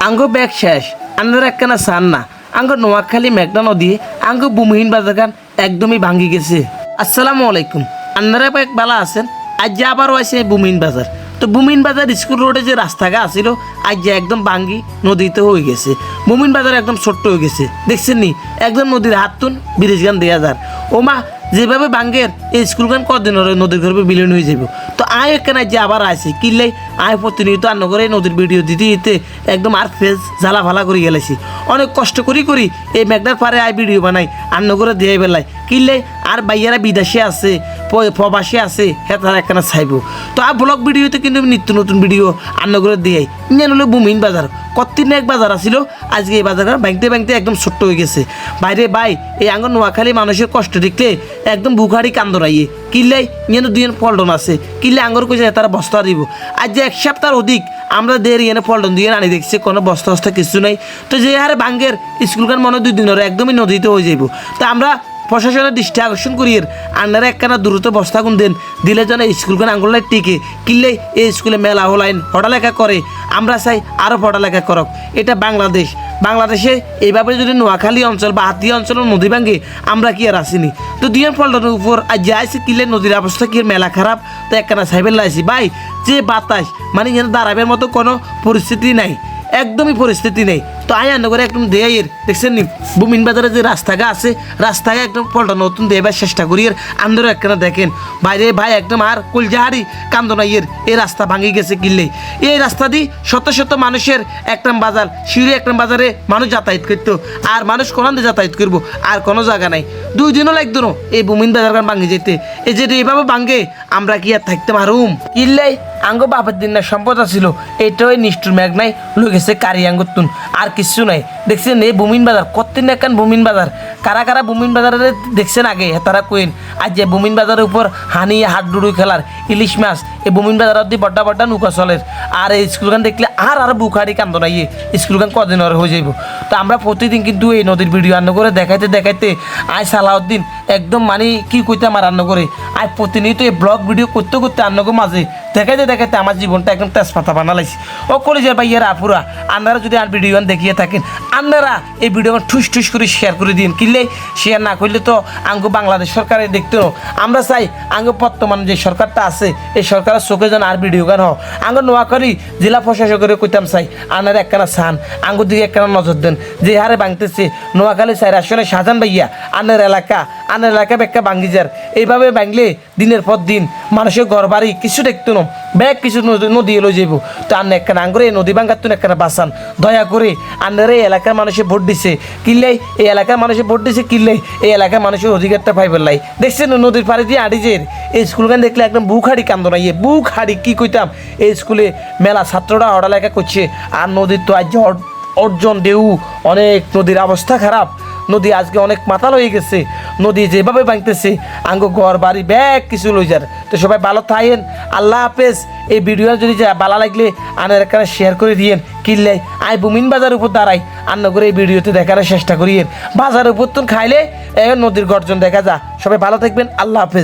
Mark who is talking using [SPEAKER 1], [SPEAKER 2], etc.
[SPEAKER 1] আঙ্গো bag শেষ আন্দার একখানা সান না আঙ্গো নোয়াখালী মেঘনা নদী আঙ্গো ভূমিহীন বাজার গান একদমই ভাঙ্গি গেছে। আসসালামু আলাইকুম, আপনারা এক বালা আছেন। আজ যে আবারও আছে ভূমিহীন বাজার। তো ভূমিহীন বাজার স্কুল রোডে যে রাস্তাঘাট আসিল আজ যে একদম ভাঙ্গি নদীতে হয়ে গেছে। ভূমিহীন বাজার একদম ছোট্ট হয়ে গেছে, দেখছেন নি একদম নদীর হাত তুন ব্রিজ গান দেওয়া যার। ও মা যেভাবে ভাঙ্গের এই স্কুল গান কদিন হলে নদীর ঘরে বিলীন হয়ে যাব। তো আয় এখানে যে আবার আছে কিনলেই আয় প্রতিনিয়ত আন্ন করে নদীর ভিডিও দিতে দিতে একদম আর ফেস জ্বালা ভালা করে গেলেছি। অনেক কষ্ট করি এই মেঘনার পারে আয় ভিডিও বানাই আন্ন করে দিয়ে বেলায় কিনলে আর বাইয়ারা বিদেশে আছে প্রবাসী আছে হ্যাঁ তারা একখানা চাইব। তো আর ব্লগ ভিডিওতে কিন্তু নিত্য নতুন ভিডিও আন্ন করে দিয়ে ইঞ্জান হলো ভূমিহীন বাজার। কতদিন এক বাজার আসিল, আজকে এই বাজার ভাঙতে একদম ছোট্ট হয়ে গেছে। বাইরে ভাই এই আঙ্গন নোয়াখালী মানুষের কষ্ট দেখলে একদম বুখারি কান্দরাইয়ে কিনলে ইঞ্জান দুই পল্টন আছে কিনলে আঙ্গর কইছে তারা বস্তা দিব। আজ যে এক সপ্তাহের অধিক আমরা দের এনে পল্টন দিয়ে আনি দেখছি কোনো বস্তা বস্তা কিছু নাই। তো যে হারে ভাঙ্গের স্কুলখান মনে 2 দিন একদমই নদীতে হয়ে যাইব। তো আমরা প্রশাসনের দৃষ্টি আকর্ষণ করিয়ে আপনারা একখানা দ্রুত বস্তা গুণ দেন দিলে যেন স্কুলখান আঙ্গুলাই টিকে কিনলে এই স্কুলে মেলা হলাইন পড়ালেখা করে। আমরা চাই আরও পড়ালেখা করক। এটা বাংলাদেশে এইভাবে যদি নোয়াখালী অঞ্চল বা হাতিয়া অঞ্চলের নদী ভাঙ্গে আমরা কি আর আসিনি। তো দুই পল্টনের উপর আজ যে আইসি কিনলে নদীর অবস্থা কি মেলা খারাপ। তো একখানা সাইবেল লাইছি ভাই যে বাতাস মানে যেন দাঁড়াবের মতো কোনো পরিস্থিতি নাই, একদমই পরিস্থিতি নেই। তো আয়ান্ন করে একদম দেয়ের দেখছেন নি ভূমিহীন বাজারে যে রাস্তাঘাট আছে রাস্তাঘাট একদম পল্টন নতুন দেবার চেষ্টা করি এর আন্দোলন একখানা দেখেন বাইরে ভাই একদম আর কলজাহারি কান্দনাইয়ের এই রাস্তা ভাঙি গেছে কিনলেই। এই রাস্তা দিয়ে শত মানুষের একটাম বাজার শিউরি একটাম বাজারে মানুষ যাতায়াত করতো আর মানুষ কোন দিয়ে যাতায়াত করবো আর কোনো জায়গা নাই। 2 দিনও লাগতো না এই ভূমিহীন বাজার গান ভাঙে যেতে। এই যে এইভাবে ভাঙ্গে আমরা কি আর থাকতে পারুম কিনলেই আঙ্গ বাপের দিন না সম্পদ আছিল এইটাও নিষ্ঠুর মেঘ নাই লই গেছে কারি আঙ্গুতুন আর কিছু নাই। দেখছেন এই ভূমিহীন বাজার কতদিন একখান ভূমিহীন বাজার কারা ভূমিহীন বাজারে দেখছেন আগে তারা কইন। আজ যে ভূমিহীন বাজারের উপর হানি হাড্ডুডু খেলার ইলিশ মাছ এই ভূমিহীন বাজার দিয়ে বড্ডা নৌকা চলের। আর এই স্কুলখান দেখলে আর বুখারি কান্দ নাই স্কুলখান কদিন আর হয়ে যাইব। তো আমরা প্রতিদিন কিন্তু এই নদীর ভিডিও আন্ন করে দেখাইতে আয় সালাউদ্দিন একদম মানে কি কইতে আমার আন্ন করে আয় প্রতিনিয়ত এই ব্লগ ভিডিও করতে আন্নগো মাঝে দেখাইতে আমার জীবনটা একদম তেজপাতা বানালাইছি। ও কলেজের ভাইয়েরা আপুরা আপনারা যদি আর ভিডিও দেখিয়ে থাকেন আপনারা এই ভিডিও ঠুস করে শেয়ার করে দিন কিনলে শেয়ার না করলে তো আঙ্গো বাংলাদেশ সরকারে দেখতে আমরা চাই আঙ্গো বর্তমান যে সরকারটা আছে এই সরকারের চোখে যেন আর ভিডিও গান হোক। আঙ্গো নোয়াখালী জেলা প্রশাসকের কইতাম চাই আপনারা একখানা চান আঙ্গুর দিকে একখানা নজর দেন যে হারে ভাঙতেছে নোয়াখালী 4 আসনে শাহজাহান ভাইয়া আনের এলাকা বেক্কা ভাঙ্গি যার। এইভাবে ভাঙলে দিনের পর দিন মানুষের ঘর বাড়ি কিছু দেখতো না ব্যাগ কিছু নদী এলো যাইব। তো আন্না একখানা আঙ্গুরে এই নদী ভাঙ্গাতুন একখানা বাঁচান দয়া করে। আন্নারা এই এলাকার মানুষে ভোট দিছে কিনলেই এই এলাকার মানুষে ভোট দিছে কিনলেই এই এলাকার মানুষের অধিকারটা পাইবার লাই। দেখছেন নদীর পাড়ে দিয়ে আড়িজের এই স্কুলখান দেখলে একদম বুখারি কান্দ নাই বুখারি কি কইতাম। এই স্কুলে মেলা ছাত্ররা পড়ালেখা করছে আর নদীর তো আজ অর্জন ঢেউ অনেক, নদীর অবস্থা খারাপ। নদী আজকে অনেক মাতাল হয়ে গেছে। নদী যেভাবে ভাঙতেছে আঙ্গো ঘর বাড়ি ব্যাগ কিছু লই যার। তো সবাই ভালো থাকেন, আল্লাহ হাফেজ। এই ভিডিও যদি ভালো লাগলে আনার একটা শেয়ার করে দিয়েন কিনলে আই ভূমিহীন বাজারের উপর দাঁড়াই আন্ন করে এই ভিডিওতে দেখানোর চেষ্টা করিয়েন। বাজারের উপর তো খাইলে নদীর গর্জন দেখা যা। সবাই ভালো থাকবেন, আল্লাহ হাফেজ।